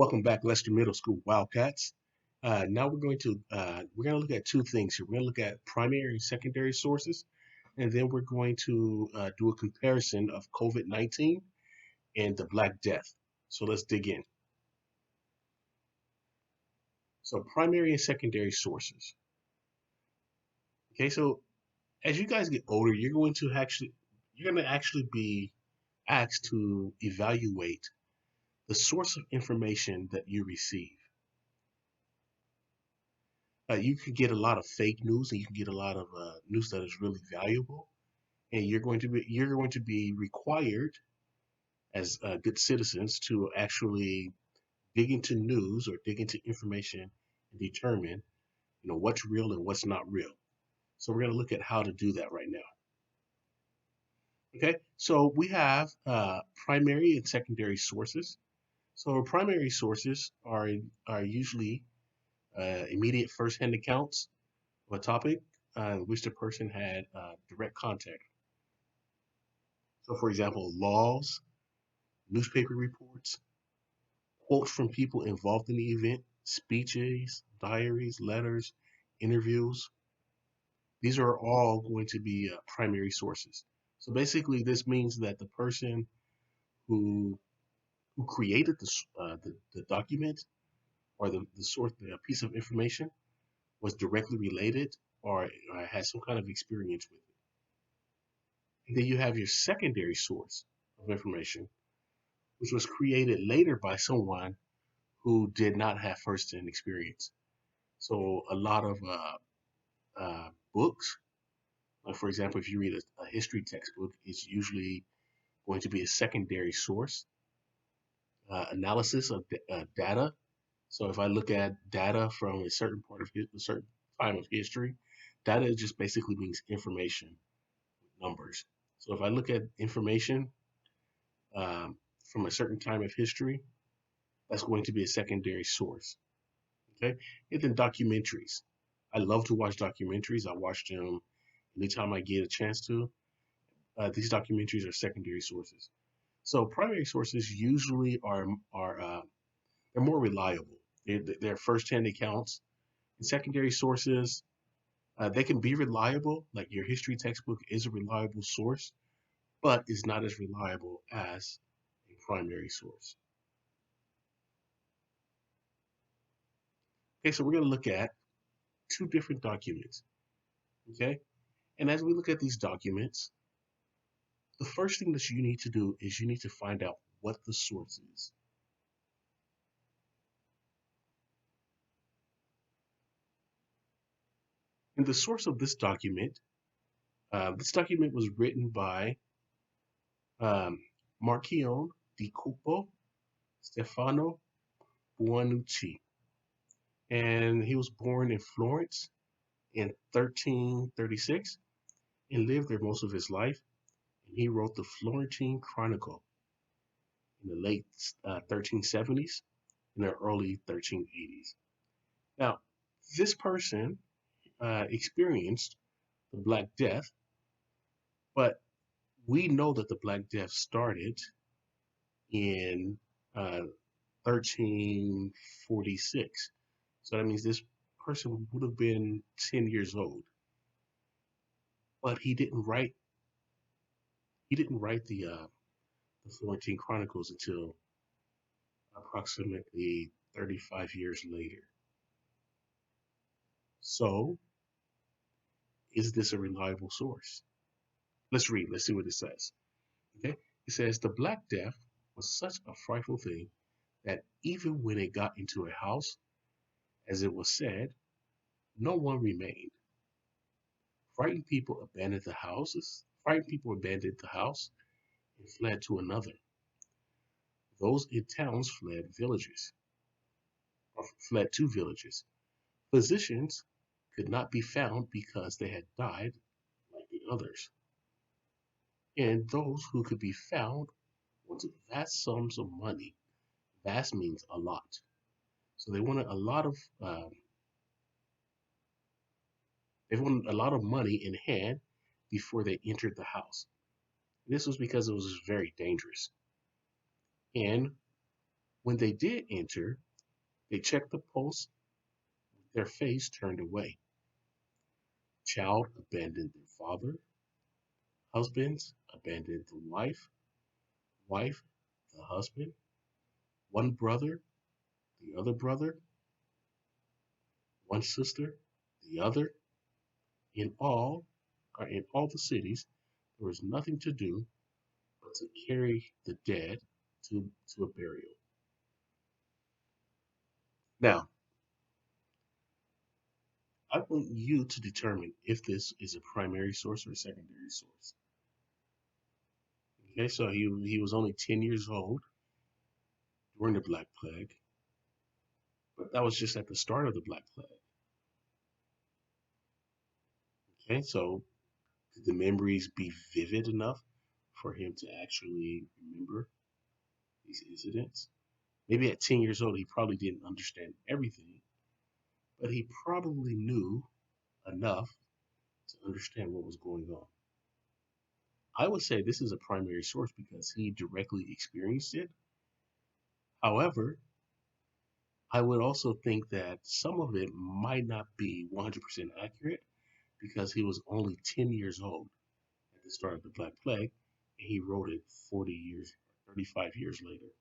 Welcome back, Lester Middle School Wildcats. Now we're going to look at two things here. We're going to look at primary and secondary sources, and then we're going to do a comparison of COVID-19 and the Black Death. So let's dig in. So primary and secondary sources. Okay, so as you guys get older, you're going to actually be asked to evaluate the source of information that you receive. You can get a lot of fake news, and you can get a lot of news that is really valuable, and you're going to be required as good citizens to actually dig into news or dig into information and determine what's real and what's not real. So we're going to look at how to do that right now. Okay, so we have primary and secondary sources. So primary sources are usually immediate firsthand accounts of a topic which the person had direct contact. So, for example, laws, newspaper reports, quotes from people involved in the event, speeches, diaries, letters, interviews. These are all going to be primary sources. So basically, this means that the person who created the document or the source, the piece of information, was directly related or had some kind of experience with it. And then you have your secondary source of information, which was created later by someone who did not have firsthand experience. So a lot of books, like for example, if you read a history textbook, it's usually going to be a secondary source. Analysis of data. So if I look at data from a certain a certain time of history, data just basically means information with numbers. So if I look at information from a certain time of history, that's going to be a secondary source. Okay, and then documentaries. I love to watch documentaries. I watch them anytime I get a chance to. These documentaries are secondary sources. So primary sources usually are they're more reliable. They're firsthand accounts. And secondary sources, they can be reliable. Like your history textbook is a reliable source, but is not as reliable as a primary source. Okay, so we're going to look at two different documents. Okay, and as we look at these documents, the first thing that you need to do is you need to find out what the source is. And the source of this document was written by um, Marchione di Cupo Stefano Buonucci. And he was born in Florence in 1336 and lived there most of his life. And he wrote the Florentine Chronicle in the late 1370s and the early 1380s. Now, this person experienced the Black Death, but we know that the Black Death started in 1346. So that means this person would have been 10 years old. But he didn't write the Florentine Chronicles until approximately 35 years later. So, is this a reliable source? Let's read. Let's see what it says. Okay. It says the Black Death was such a frightful thing that even when it got into a house, as it was said, no one remained. Frightened people abandoned the house and fled to another. Those in towns fled to villages. Physicians could not be found because they had died like the others. And those who could be found wanted vast sums of money. Vast means a lot. So they wanted a lot of money in hand before they entered the house. This was because it was very dangerous. And When they did enter, they checked the pulse, their face turned away. Child abandoned their father, husbands abandoned the wife, wife the husband, one brother the other brother, one sister the other. In all, in all the cities, there was nothing to do but to carry the dead to a burial. Now, I want you to determine if this is a primary source or a secondary source. Okay, so he was only 10 years old during the Black Plague, but that was just at the start of the Black Plague. Okay, so could the memories be vivid enough for him to actually remember these incidents? Maybe at 10 years old, he probably didn't understand everything, but he probably knew enough to understand what was going on. I would say this is a primary source because he directly experienced it. However, I would also think that some of it might not be 100% accurate because he was only 10 years old at the start of the Black Plague and he wrote it 40 years, 35 years later.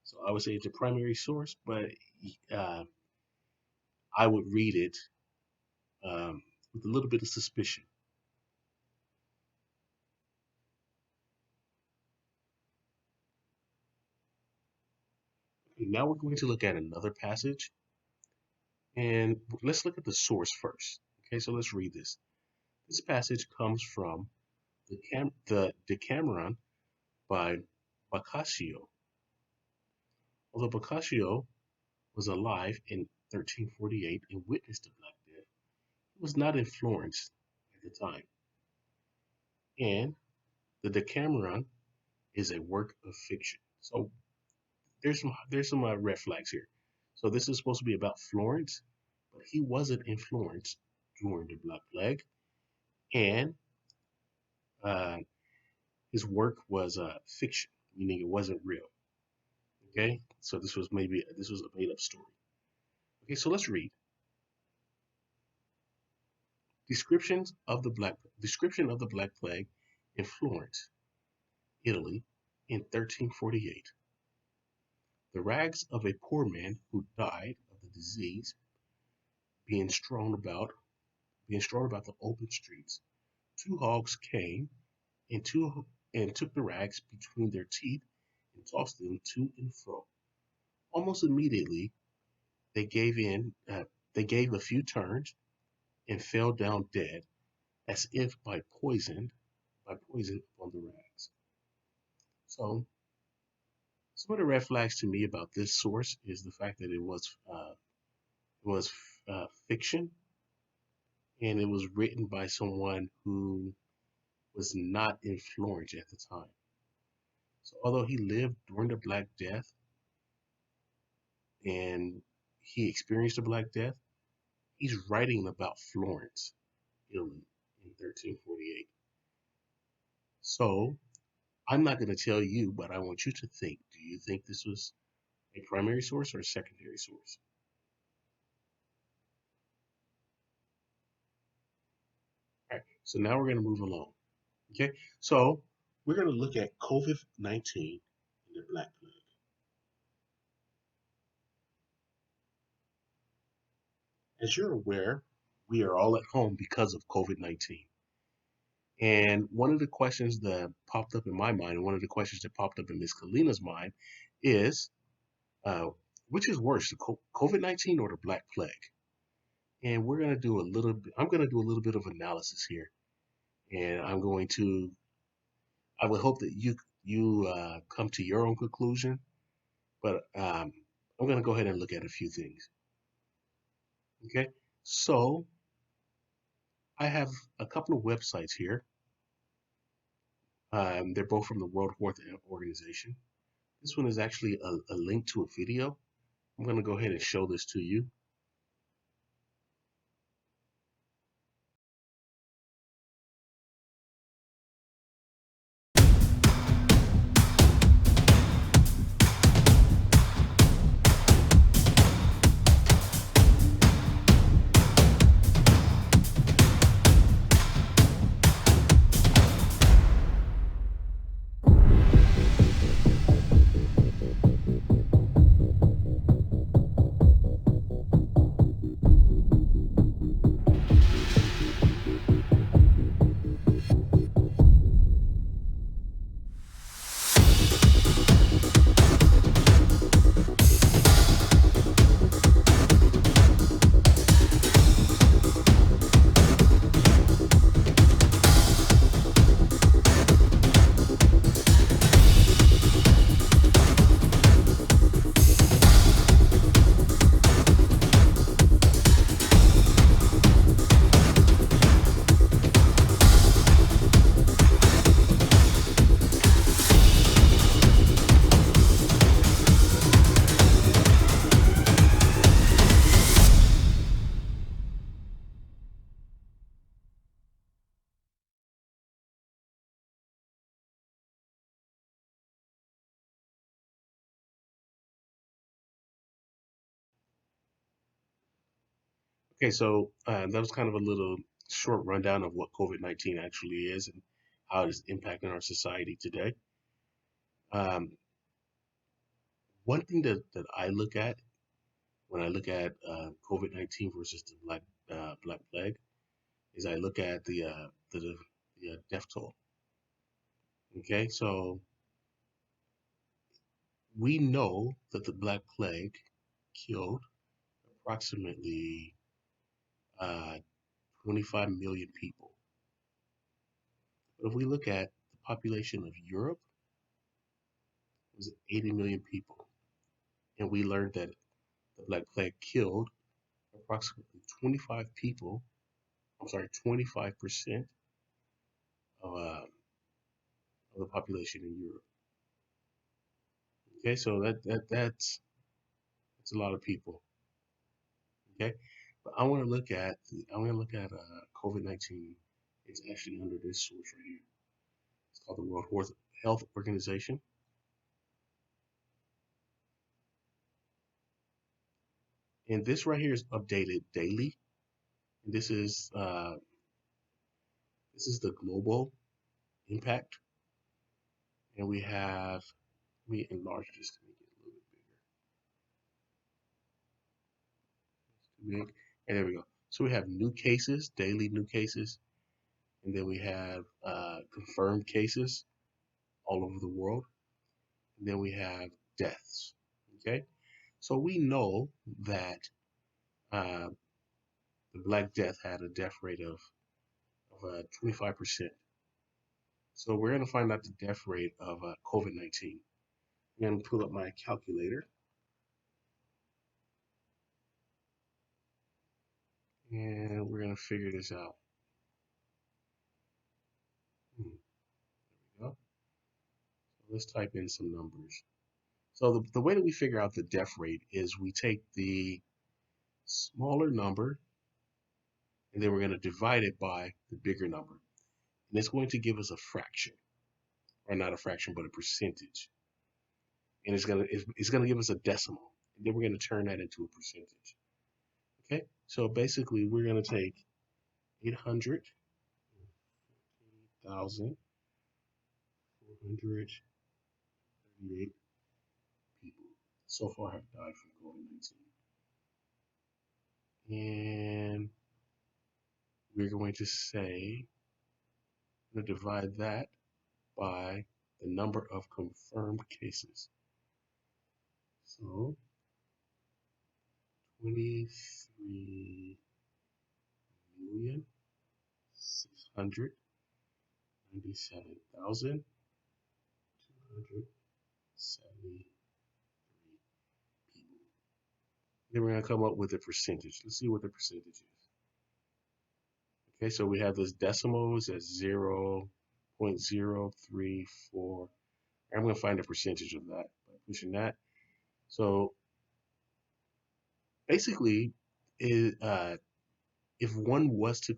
So I would say it's a primary source, but uh, I would read it with a little bit of suspicion. Okay, now we're going to look at another passage and let's look at the source first. Okay, so let's read this. This passage comes from the Decameron by Boccaccio. Although Boccaccio was alive in 1348 and witnessed the Black Death, he was not in Florence at the time. And the Decameron is a work of fiction. So there's some red flags here. So this is supposed to be about Florence, but he wasn't in Florence during the Black Plague, and uh, his work was fiction, meaning it wasn't real. Okay, so this was a made up story. Okay, so let's read description of the Black Plague in Florence, Italy, in 1348. The rags of a poor man who died of the disease being strewn about the open streets. Two hogs came and took the rags between their teeth and tossed them to and fro. Almost immediately they gave in. They gave a few turns and fell down dead, as if by poison upon the rags. So some of the red flags to me about this source is the fact that it was fiction and it was written by someone who was not in Florence at the time. So although he lived during the Black Death and he experienced the Black Death, he's writing about Florence, Italy in 1348. So I'm not going to tell you, but I want you to think. Do you think this was a primary source or a secondary source? All right, so now we're going to move along. Okay, so we're going to look at COVID-19 and the Black Plague. As you're aware, we are all at home because of COVID-19. And one of the questions that popped up in my mind, and one of the questions that popped up in Miss Kalina's mind, is uh, which is worse, the COVID-19 or the Black Plague? And we're going to do a little bit. I'm going to do a little bit of analysis here, and I would hope that you come to your own conclusion. But I'm going to go ahead and look at a few things. Okay, so I have a couple of websites here. They're both from the World Health Organization. This one is actually a link to a video. I'm going to go ahead and show this to you. Okay, so that was kind of a little short rundown of what COVID-19 actually is and how it is impacting our society today. Um, One thing that I look at when I look at COVID-19 versus the Black Plague is I look at the death toll. Okay, so we know that the Black Plague killed approximately uh, 25 million people. But if we look at the population of Europe, it was 80 million people. And we learned that the Black Plague killed approximately 25 people, I'm sorry, 25% of the population in Europe. Okay, so that's a lot of people. Okay, but I want to look at COVID-19. It's actually under this source right here. It's called the Health Organization, and this right here is updated daily. And this is the global impact, and we have let me enlarge this to make it a little bit big. And there we go. So we have new cases, daily new cases, and then we have confirmed cases all over the world, and then we have deaths. Okay, so we know that uh, the Black Death had a death rate of 25%. So we're going to find out the death rate of COVID-19. I'm going to pull up my calculator, and we're going to figure this out. There we go. Let's type in some numbers. So the way that we figure out the death rate is we take the smaller number and then we're going to divide it by the bigger number. And it's going to give us a fraction, or not a fraction, but a percentage. And it's going to give us a decimal. And then we're going to turn that into a percentage. Okay? So basically, we're going to take 800,438 people so far have died from COVID-19. And we're going to say, we're going to divide that by the number of confirmed cases. So 23,697,273 people. Then we're going to come up with a percentage. Let's see what the percentage is. Okay, so we have this decimals at 0.034. I'm going to find the percentage of that by pushing that. So basically, if one was to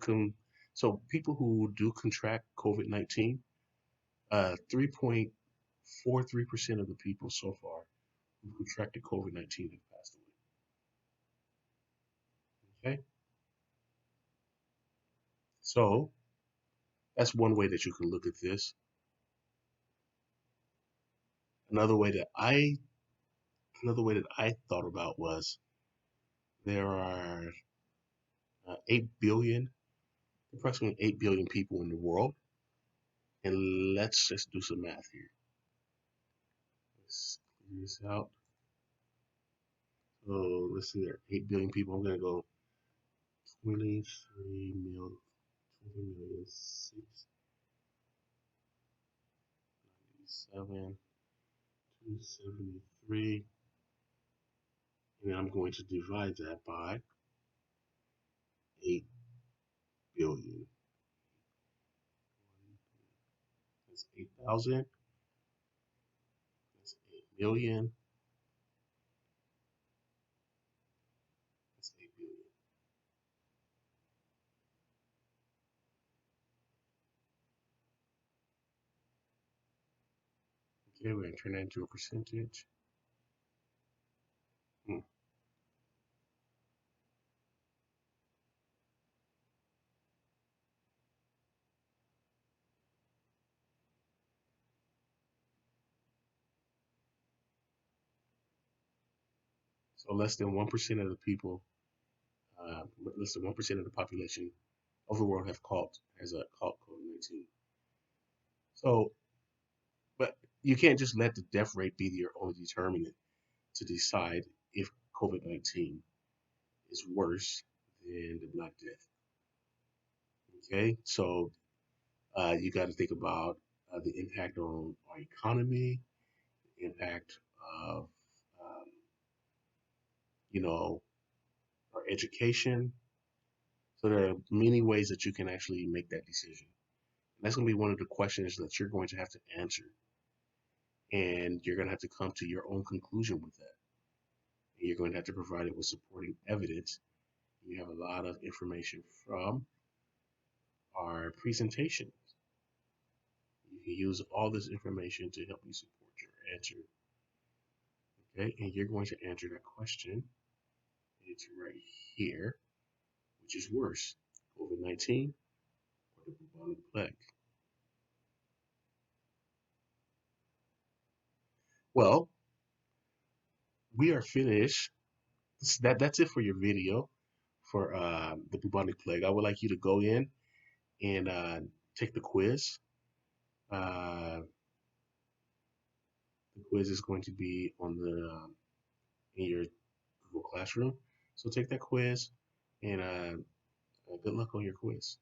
so people who do contract COVID-19, 3.43% of the people so far who contracted COVID-19 have passed away. Okay, so that's one way that you can look at this. Another way that I thought about was there are 8 billion, approximately 8 billion people in the world. And let's just do some math here. Let's clear this out. So let's see there, 8 billion people. I'm going to go 23 million, 20 million, 697, 273. And then I'm going to divide that by 8 billion. That's 8,000. That's 8 million. That's 8 billion. Okay, we're going to turn that into a percentage. Hmm. So less than 1% of the population of the world has caught COVID-19. So, but you can't just let the death rate be your only determinant to decide if COVID-19 is worse than the Black Death. Okay, so you got to think about the impact on our economy, the impact of um, you know our education. So there are many ways that you can actually make that decision. And that's going to be one of the questions that you're going to have to answer, and you're going to have to come to your own conclusion with that. And you're going to have to provide it with supporting evidence. You have a lot of information from our presentation. You can use all this information to help you support your answer. Okay, and you're going to answer that question. It's right here. Which is worse, COVID-19 or the bubonic plague? Well, we are finished. That's it for your video for the bubonic plague. I would like you to go in and take the quiz. Uh, the quiz is going to be on the in your Google Classroom. So take that quiz and good luck on your quiz.